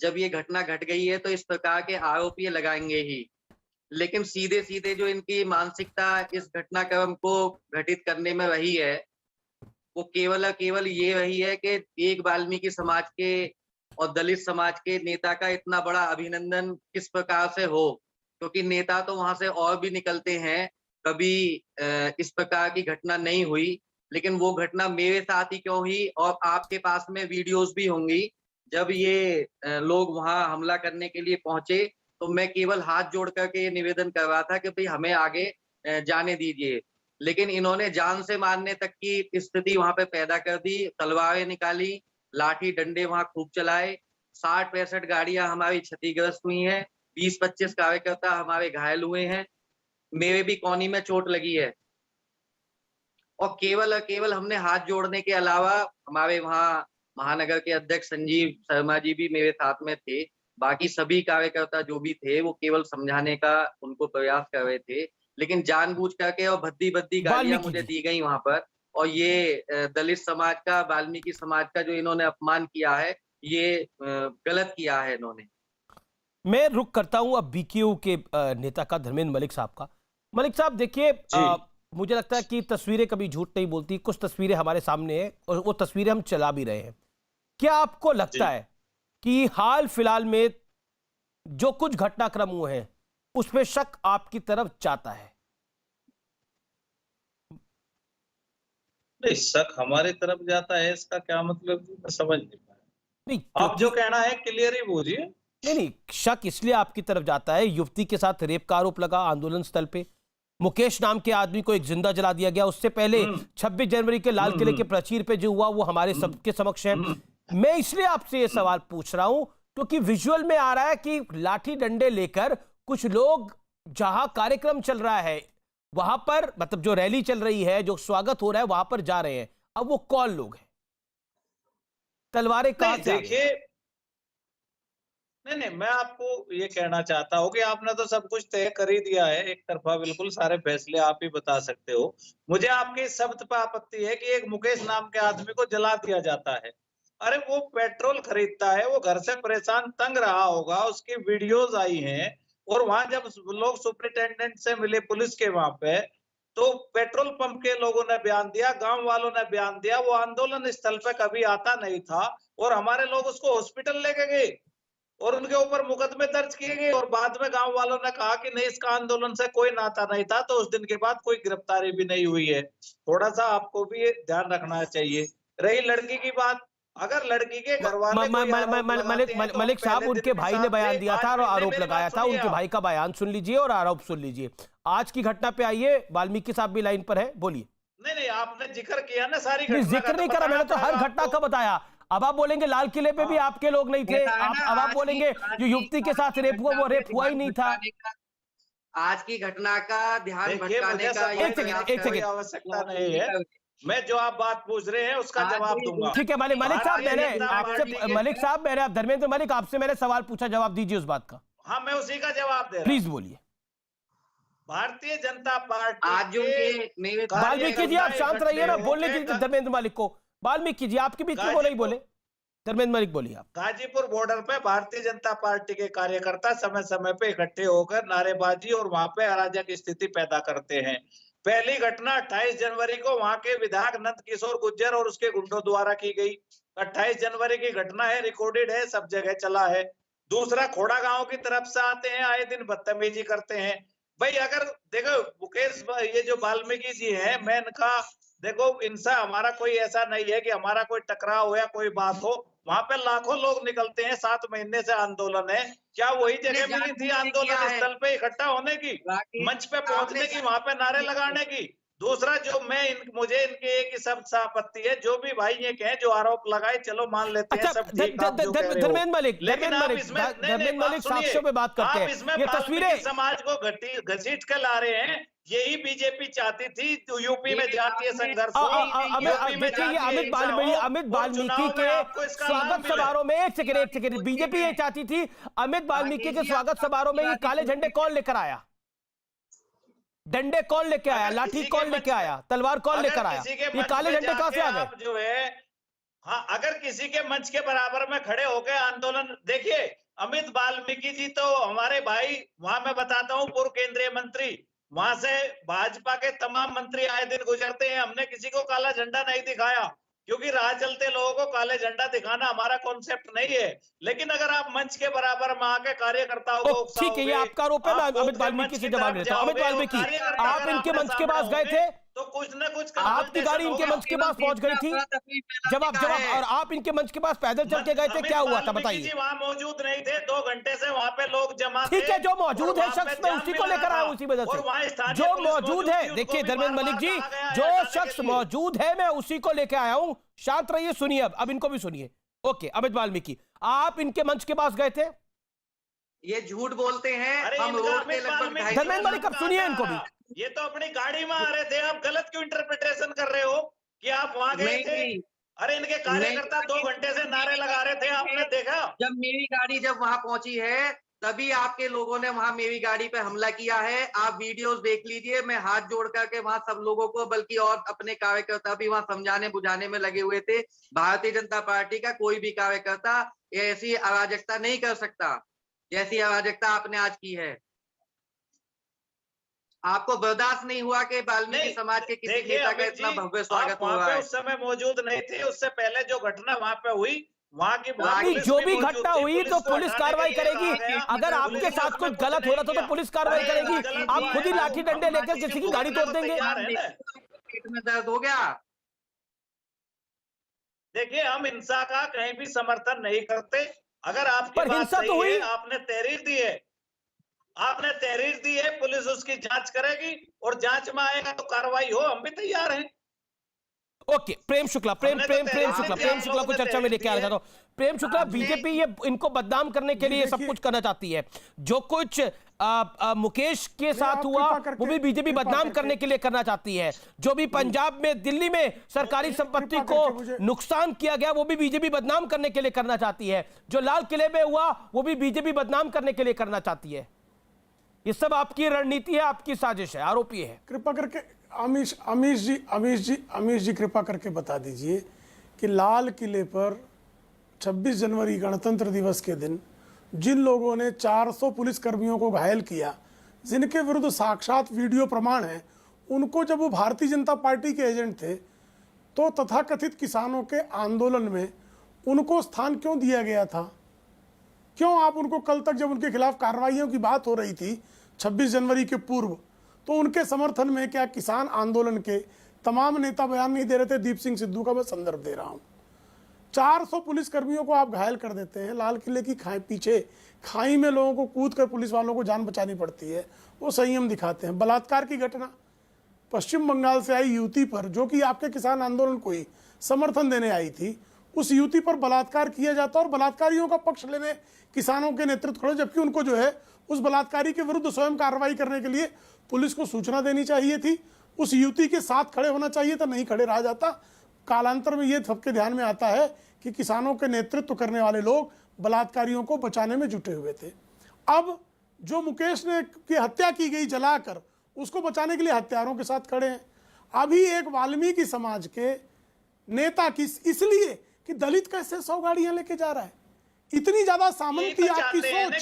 जब ये घटना घट गई है तो इस प्रकार के आरोप ये लगाएंगे ही। लेकिन सीधे सीधे जो इनकी मानसिकता इस घटनाक्रम को घटित करने में रही है, वो केवल और केवल ये रही है कि एक वाल्मीकि समाज के और दलित समाज के नेता का इतना बड़ा अभिनंदन किस प्रकार से हो, क्योंकि नेता तो वहां से और भी निकलते हैं। कभी इस प्रकार की घटना नहीं हुई, लेकिन वो घटना मेरे साथ ही क्यों हुई, और आपके पास में वीडियोस भी होंगी। जब ये लोग वहां हमला करने के लिए पहुंचे, तो मैं केवल हाथ जोड़ करके ये निवेदन कर रहा था कि भाई हमें आगे जाने दीजिए। लेकिन इन्होंने जान से मारने तक की स्थिति वहां पे पैदा कर दी। तलवारें निकाली, लाठी डंडे वहां खूब चलाए। 60-65 गाड़ियां हमारी क्षतिग्रस्त हुई हैं। 20-25 कार्यकर्ता हमारे घायल हुए हैं। मेरे भी कौनी में चोट लगी है। और केवल हमने हाथ जोड़ने के अलावा, हमारे वहाँ महानगर के अध्यक्ष संजीव शर्मा जी भी मेरे साथ में थे। बाकी सभी कार्यकर्ता जो भी थे वो केवल समझाने का उनको प्रयास कर रहे थे। लेकिन जानबूझ करके और भद्दी भद्दी गालियां मुझे दी गई वहां पर। और ये दलित समाज का, वाल्मीकि समाज का जो इन्होंने अपमान किया है, ये गलत किया है इन्होंने। मैं रुक करता हूं अब बीकेयू के नेता का, धर्मेंद्र मलिक साहब का। मलिक साहब देखिए, मुझे लगता है कि तस्वीरें कभी झूठ नहीं बोलती। कुछ तस्वीरें हमारे सामने हैं और वो तस्वीरें हम चला भी रहे हैं। क्या आपको लगता है कि हाल फिलहाल में जो कुछ घटनाक्रम हुए हैं उसमें शक आपकी तरफ जाता है? नहीं, शक हमारी तरफ जाता है, इसका क्या मतलब, मैं समझ नहीं पाया। नहीं, आप जो कहना है क्लियर ही बोलिए। नहीं, शक इसलिए आपकी तरफ जाता है, युवती के साथ रेप का आरोप लगा आंदोलन स्थल पे, मुकेश नाम के आदमी को एक जिंदा जला दिया गया, उससे पहले 26 जनवरी के लाल किले के प्राचीर पे जो हुआ वो हमारे सबके समक्ष है। मैं इसलिए आपसे ये सवाल पूछ रहा हूं क्योंकि विजुअल में आ रहा है कि लाठी डंडे लेकर कुछ लोग, जहां कार्यक्रम चल रहा है वहां पर, मतलब जो रैली चल रही है, जो स्वागत हो रहा है, वहां पर जा रहे हैं। अब वो कौन लोग हैं? तलवारें कहां से? देखिए, नहीं, मैं आपको ये कहना चाहता हूँ कि आपने तो सब कुछ तय कर ही दिया है एक तरफा, बिल्कुल सारे फैसले आप ही बता सकते हो। मुझे आपके इस शब्द पर आपत्ति है कि एक मुकेश नाम के आदमी को जला दिया जाता है। अरे वो पेट्रोल खरीदता है, वो घर से परेशान तंग रहा होगा, उसकी वीडियोज आई हैं। और वहां जब लोग सुपरिटेंडेंट से मिले पुलिस के वहां पे, तो पेट्रोल पंप के लोगों ने बयान दिया, गांव वालों ने बयान दिया, वो आंदोलन स्थल पे कभी आता नहीं था। और हमारे लोग उसको हॉस्पिटल लेके गए और उनके ऊपर मुकदमे दर्ज किए गए। और बाद में गांव वालों ने कहा कि नहीं, इसका आंदोलन से कोई नाता नहीं था। तो उस दिन के बाद कोई गिरफ्तारी भी नहीं हुई है। थोड़ा सा आपको भी ये ध्यान रखना चाहिए। रही लड़की की बात, अगर लड़की के घर वाले मलिक साहब, उनके भाई ने बयान दिया था और आरोप लगाया था। उनके भाई का बयान सुन लीजिए और आरोप सुन लीजिए। आज की घटना पे आइए, वाल्मीकि साहब भी लाइन पर है, बोलिए। नहीं, आपने जिक्र किया ना सारी घटना, जिक्र नहीं करा मैंने, तो हर घटना का बताया। अब आप बोलेंगे लाल किले पे भी आपके लोग नहीं थे, अब आप बोलेंगे जो युवती के साथ रेप हुआ वो रेप हुआ ही नहीं था। आज की घटना का ध्यान भटकाने का एक सेकंड आवश्यकता नहीं है। मैं जो आप बात पूछ रहे हैं उसका जवाब दूंगा। ठीक है मलिक साहब, मैंने आपसे, मलिक साहब, मैंने धर्मेंद्र मलिक, आपसे मैंने सवाल पूछा, जवाब दीजिए उस बात का। हाँ, मैं उसी का जवाब दे रहा हूं। प्लीज बोलिए। भारतीय जनता पार्टी, आज जो वाल्मीकि जी आप शांत रहिए ना, बोलने दीजिए धर्मेंद्र मलिक को। वाल्मीकि जी आपके बीच में वो नहीं बोले। धर्मेंद्र मलिक बोलिए आप। गाजीपुर बॉर्डर पे भारतीय जनता पार्टी के कार्यकर्ता समय समय पे इकट्ठे होकर नारेबाजी और वहां पे अराजक स्थिति पैदा करते हैं। पहली घटना 28 जनवरी को वहां के विधायक नंद किशोर गुर्जर और उसके गुंडों द्वारा की गई। 28 जनवरी की घटना है, रिकॉर्डेड है, सब जगह चला है। दूसरा, खोड़ा गांव की तरफ से आते हैं, आए दिन बदतमीजी करते हैं। भाई अगर देखो मुकेश, ये जो वाल्मीकि जी हैं, मैं इनका देखो, इनसे हमारा कोई ऐसा नहीं है कि हमारा कोई टकराव हो या कोई बात हो। वहां पे लाखों लोग निकलते हैं, 7 महीने से आंदोलन है। क्या वही जगह मिली थी आंदोलन स्थल पे इकट्ठा होने की, मंच पे पहुंचने की, वहां पे नारे लगाने की? दूसरा, जो मुझे इनके एक ही शब्द से आपत्ति है, जो भी भाई ये कहें, जो आरोप लगाए, चलो मान लेते हैं सब ठीक। धर्मेंद्र मलिक साक्ष्यों पे बात करते हैं। इसमें ये तस्वीरें समाज को घसीट कर ला रहे हैं। यही बीजेपी चाहती थी तो यूपी में जातीय संघर्ष हो। देखिए, अमित वाल्मीकि के स्वागत समारोह में, एक सेकंड, बीजेपी ये चाहती थी, अमित वाल्मीकि के स्वागत समारोह में ये काले झंडे कौन लेकर आया? डंडे कौन लेके आया? लाठी कौन लेके आया? तलवार कौन लेकर आया? ये काले झंडे कहां से आ गए? जो है हाँ, अगर किसी के मंच के बराबर में खड़े होकर आंदोलन, देखिए अमित वाल्मीकि जी तो हमारे भाई, वहां मैं बताता हूँ पूर्व केंद्रीय मंत्री, वहां से भाजपा के तमाम मंत्री आए दिन गुजरते हैं, हमने किसी को काला झंडा नहीं दिखाया, क्योंकि राह चलते लोगों को काले झंडा दिखाना हमारा कॉन्सेप्ट नहीं है। लेकिन अगर आप मंच के बराबर में आके कार्यकर्ताओं को ठीक है, ये आपका आरोप है। मैं अमित वाल्मीकि से जवाब लेता हूं। अमित वाल्मीकि, आप इनके मंच के पास गए थे तो कुछ न कुछ आपकी गाड़ी इनके मंच के पास पहुंच गई थी? जवाब और आप इनके मंच के पास पैदल चल के गए थे, क्या हुआ था बताइए? वहां मौजूद नहीं थे, 2 घंटे से वहां पे लोग जमा थे। ठीक है, जो मौजूद है शख्स मैं उसी को लेकर आया हूं, उसी वजह से जो मौजूद है। देखिए धर्मेंद्र मलिक जी, जो शख्स मौजूद है मैं उसी को लेकर आया हूं। शांत रहिए, सुनिए अब इनको भी सुनिए। ओके, अमित वाल्मीकि, आप इनके मंच के पास गए थे? ये झूठ बोलते हैं। हम रोड पे लगभग धर्मेंद्र मलिक, अब सुनिए इनको भी। ये तो अपनी गाड़ी में आ रहे थे, आप गलत क्यों इंटरप्रिटेशन कर रहे हो कि आप वहां गए थे? अरे इनके कार्यकर्ता 2 घंटे से नारे लगा रहे थे, आपने देखा? जब मेरी गाड़ी जब वहां पहुंची है तभी आपके लोगों ने वहां मेरी गाड़ी पे हमला किया है। आप वीडियोस देख लीजिए, मैं हाथ जोड़ करके वहां सब लोगों को, बल्कि और अपने कार्यकर्ता भी वहां समझाने बुझाने में लगे हुए थे। भारतीय जनता पार्टी का कोई भी कार्यकर्ता ऐसी अराजकता नहीं कर सकता जैसी अराजकता आपने आज की है। आपको बर्दाश्त नहीं हुआ कि वाल्मीकि समाज के किसी नेता का इतना भव्य स्वागत हो रहा है? उस समय मौजूद नहीं थे, उससे पहले जो घटना वहां पे हुई, वहां की जो भी घटना हुई तो पुलिस कार्रवाई करेगी। अगर आपके साथ कुछ गलत हो रहा था तो पुलिस कार्रवाई करेगी। आप खुद ही लाठी डंडे लेकर किसी की गाड़ी तोड़ देंगे? पेट में दर्द हो गया। देखिए, हम हिंसा का कहीं भी समर्थन नहीं करते। अगर आपकी पर हिंसा तो हुई, आपने तहरीर दी है, पुलिस उसकी जांच करेगी और जांच में आएगा तो कार्रवाई हो, हम भी तैयार हैं। ओके, प्रेम शुक्ला को चर्चा में लेके आ रहा था। प्रेम शुक्ला, बीजेपी ये इनको बदनाम करने के लिए सब कुछ करना चाहती है। जो कुछ मुकेश के साथ हुआ वो भी बीजेपी बदनाम करने के लिए करना चाहती है। जो भी पंजाब में, दिल्ली में सरकारी संपत्ति को नुकसान किया गया वो भी बीजेपी बदनाम करने के लिए करना चाहती है। जो लाल किले में हुआ वो भी बीजेपी बदनाम करने के लिए करना चाहती है। ये सब आपकी रणनीति है, आपकी साजिश है, आरोप ये है। कृपा करके अमीश जी कृपा करके बता दीजिए कि लाल किले पर 26 जनवरी गणतंत्र दिवस के दिन जिन लोगों ने 400 पुलिसकर्मियों को घायल किया, जिनके विरुद्ध साक्षात वीडियो प्रमाण है, उनको जब वो भारतीय जनता पार्टी के एजेंट थे तो तथाकथित किसानों के आंदोलन में उनको स्थान क्यों दिया गया था? क्यों आप उनको कल तक जब उनके खिलाफ कार्रवाइयों की बात हो रही थी 26 जनवरी के पूर्व, तो उनके समर्थन में क्या किसान आंदोलन के तमाम नेता बयान नहीं दे रहे थे? दीप सिंह सिद्धू का मैं संदर्भ दे रहा हूं। 400 पुलिसकर्मियों को आप घायल कर देते हैं, लाल किले की पीछे खाई में लोगों को कूद कर पुलिस वालों को जान बचानी पड़ती है, वो संयम दिखाते हैं। बलात्कार की घटना पश्चिम बंगाल से आई युवती पर, जो कि आपके किसान आंदोलन को ही समर्थन देने आई थी, उस युवती पर बलात्कार किया जाता और बलात्कारियों का पक्ष लेने किसानों के नेतृत्व खड़े, जबकि उनको जो है उस बलात्कारी के विरुद्ध स्वयं कार्रवाई करने के लिए पुलिस को सूचना देनी चाहिए थी, उस युवती के साथ खड़े होना चाहिए था, नहीं खड़े रहा जाता। कालांतर में ये सबके ध्यान में आता है कि किसानों के नेतृत्व करने वाले लोग बलात्कारियों को बचाने में जुटे हुए थे। अब जो मुकेश ने की हत्या की गई जलाकर, उसको बचाने के लिए हत्यारों के साथ खड़े हैं। अभी एक वाल्मीकि समाज के नेता की, इसलिए कि दलित कैसे 100 गाड़ियां लेके जा रहा है, इतनी ज्यादा सामंती आपकी सोच,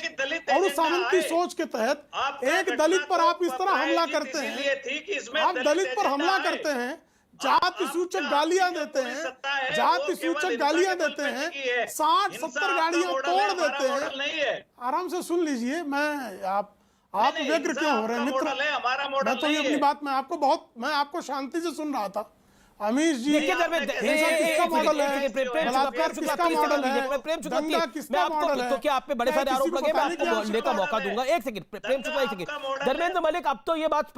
और उस सामंती सोच के तहत एक दलित पर आप इस तरह हमला करते हैं। आप दलित पर हमला करते हैं, जाति सूचक गालियां देते हैं, जाति सूचक गालियां देते हैं, 60-70 गाड़ियां तोड़ देते हैं। आराम से सुन लीजिए, आप व्यग्र क्यों हो रहे हैं मित्र? मैं तो ये अपनी बात मैं आपको शांति से सुन रहा था। अमीश जी, किसका मॉडल है? बलात्कार किसका मॉडल है? दंगा किसका मॉडल है? तो क्या आप पे बड़े सारे आरोप लगे? मैं आपको बोलने का मौका दूंगा। एक सेकंड प्रेम शुक्ला, एक सेकंड। धर्मेंद्र मलिक, अब तो ये बात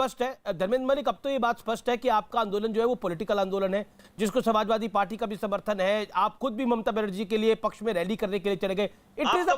स्पष्ट है कि आपका आंदोलन जो है वो पॉलिटिकल आंदोलन है, जिसको समाजवादी पार्टी का भी समर्थन है। आप खुद भी ममता बनर्जी के लिए पक्ष में रैली करने के लिए चले गए। It is a